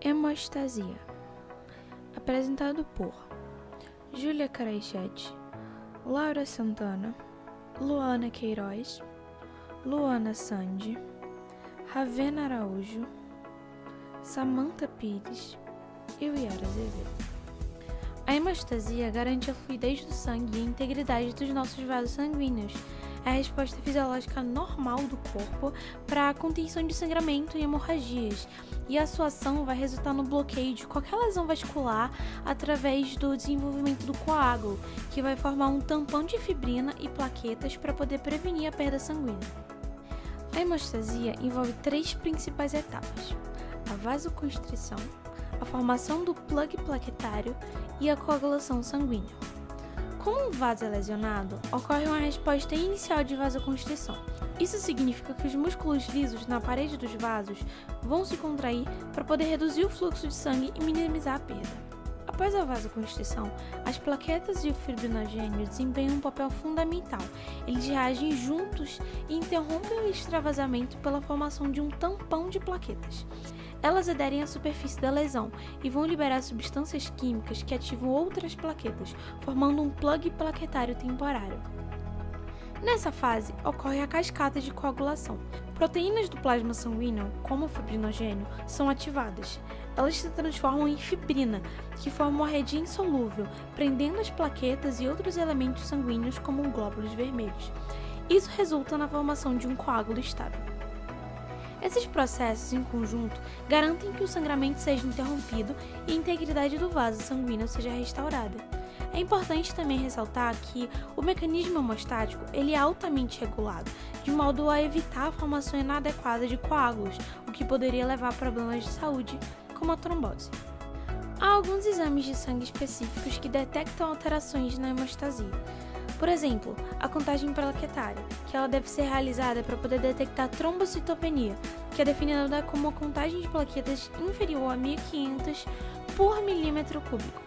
Hemostasia. Apresentado por Júlia Caraichetti, Laura Santana, Luana Queiroz, Luana Sandi, Ravena Araújo, Samantha Pires e Yara Azevedo. A hemostasia garante a fluidez do sangue e a integridade dos nossos vasos sanguíneos. É a resposta fisiológica normal do corpo para a contenção de sangramento e hemorragias, e a sua ação vai resultar no bloqueio de qualquer lesão vascular através do desenvolvimento do coágulo, que vai formar um tampão de fibrina e plaquetas para poder prevenir a perda sanguínea. A hemostasia envolve 3 principais etapas: a vasoconstrição, a formação do plug plaquetário e a coagulação sanguínea. Como um vaso é lesionado, ocorre uma resposta inicial de vasoconstrição. Isso significa que os músculos lisos na parede dos vasos vão se contrair para poder reduzir o fluxo de sangue e minimizar a perda. Após a vasoconstrição, as plaquetas e o fibrinogênio desempenham um papel fundamental. Eles reagem juntos e interrompem o extravasamento pela formação de um tampão de plaquetas. Elas aderem à superfície da lesão e vão liberar substâncias químicas que ativam outras plaquetas, formando um plug plaquetário temporário. Nessa fase, ocorre a cascata de coagulação. Proteínas do plasma sanguíneo, como o fibrinogênio, são ativadas. Elas se transformam em fibrina, que forma uma rede insolúvel, prendendo as plaquetas e outros elementos sanguíneos como glóbulos vermelhos. Isso resulta na formação de um coágulo estável. Esses processos, em conjunto, garantem que o sangramento seja interrompido e a integridade do vaso sanguíneo seja restaurada. É importante também ressaltar que o mecanismo hemostático ele é altamente regulado, de modo a evitar a formação inadequada de coágulos, o que poderia levar a problemas de saúde, como a trombose. Há alguns exames de sangue específicos que detectam alterações na hemostasia. Por exemplo, a contagem plaquetária, que ela deve ser realizada para poder detectar trombocitopenia, que é definida como a contagem de plaquetas inferior a 1.500 por milímetro cúbico.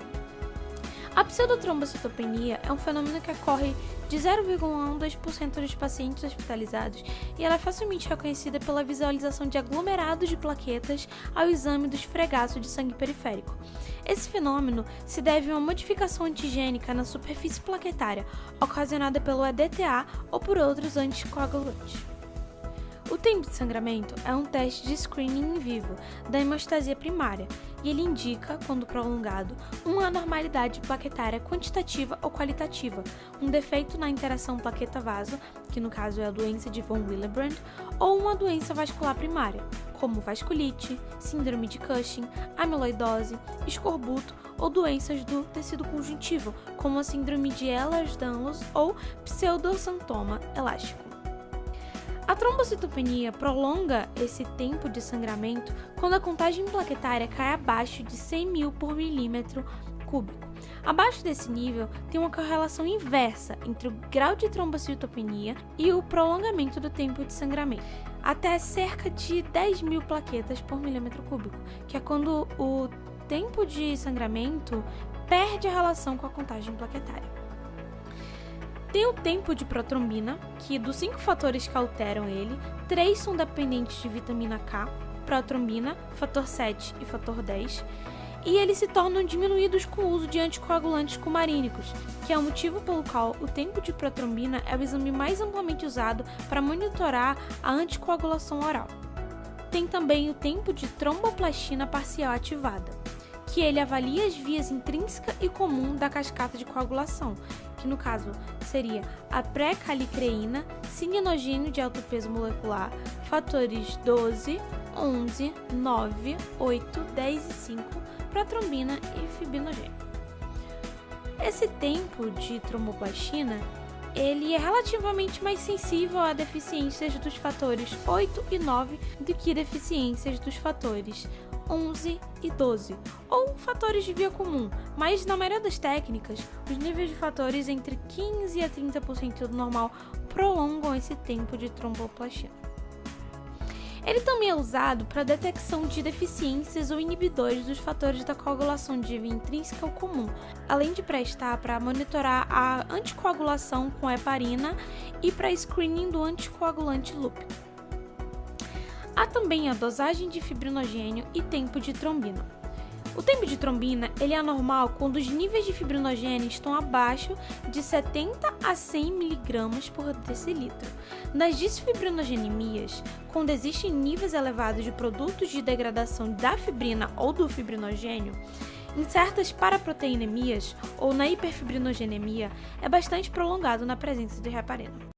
A pseudotrombocitopenia é um fenômeno que ocorre de 0,1 a 2% dos pacientes hospitalizados e ela é facilmente reconhecida pela visualização de aglomerados de plaquetas ao exame do esfregaço de sangue periférico. Esse fenômeno se deve a uma modificação antigênica na superfície plaquetária, ocasionada pelo EDTA ou por outros anticoagulantes. O tempo de sangramento é um teste de screening in vivo da hemostasia primária e ele indica, quando prolongado, uma anormalidade plaquetária quantitativa ou qualitativa, um defeito na interação plaqueta-vaso, que no caso é a doença de von Willebrand, ou uma doença vascular primária, como vasculite, síndrome de Cushing, amiloidose, escorbuto ou doenças do tecido conjuntivo, como a síndrome de Ehlers-Danlos ou pseudoxantoma elástico. A trombocitopenia prolonga esse tempo de sangramento quando a contagem plaquetária cai abaixo de 100.000 por milímetro cúbico. Abaixo desse nível, tem uma correlação inversa entre o grau de trombocitopenia e o prolongamento do tempo de sangramento, até cerca de 10.000 plaquetas por milímetro cúbico, que é quando o tempo de sangramento perde a relação com a contagem plaquetária. Tem o tempo de protrombina, que dos 5 fatores que alteram ele, 3 são dependentes de vitamina K, protrombina, fator 7 e fator 10, e eles se tornam diminuídos com o uso de anticoagulantes cumarínicos, que é o motivo pelo qual o tempo de protrombina é o exame mais amplamente usado para monitorar a anticoagulação oral. Tem também o tempo de tromboplastina parcial ativada, que ele avalia as vias intrínseca e comum da cascata de coagulação, que no caso seria a pré-calicreína, cininogênio de alto peso molecular, fatores 12, 11, 9, 8, 10 e 5, protrombina e fibrinogênio. Esse tempo de tromboplastina ele é relativamente mais sensível a deficiências dos fatores 8 e 9 do que deficiências dos fatores 11 e 12, ou fatores de via comum, mas na maioria das técnicas, os níveis de fatores entre 15% a 30% do normal prolongam esse tempo de tromboplastina. Ele também é usado para detecção de deficiências ou inibidores dos fatores da coagulação de via intrínseca ou comum, além de prestar para monitorar a anticoagulação com heparina e para screening do anticoagulante lúpico. A Há também a dosagem de fibrinogênio e tempo de trombina. O tempo de trombina ele é anormal quando os níveis de fibrinogênio estão abaixo de 70 a 100 mg por decilitro. Nas desfibrinogenemias, quando existem níveis elevados de produtos de degradação da fibrina ou do fibrinogênio, em certas paraproteinemias ou na hiperfibrinogenemia, é bastante prolongado na presença de heparina.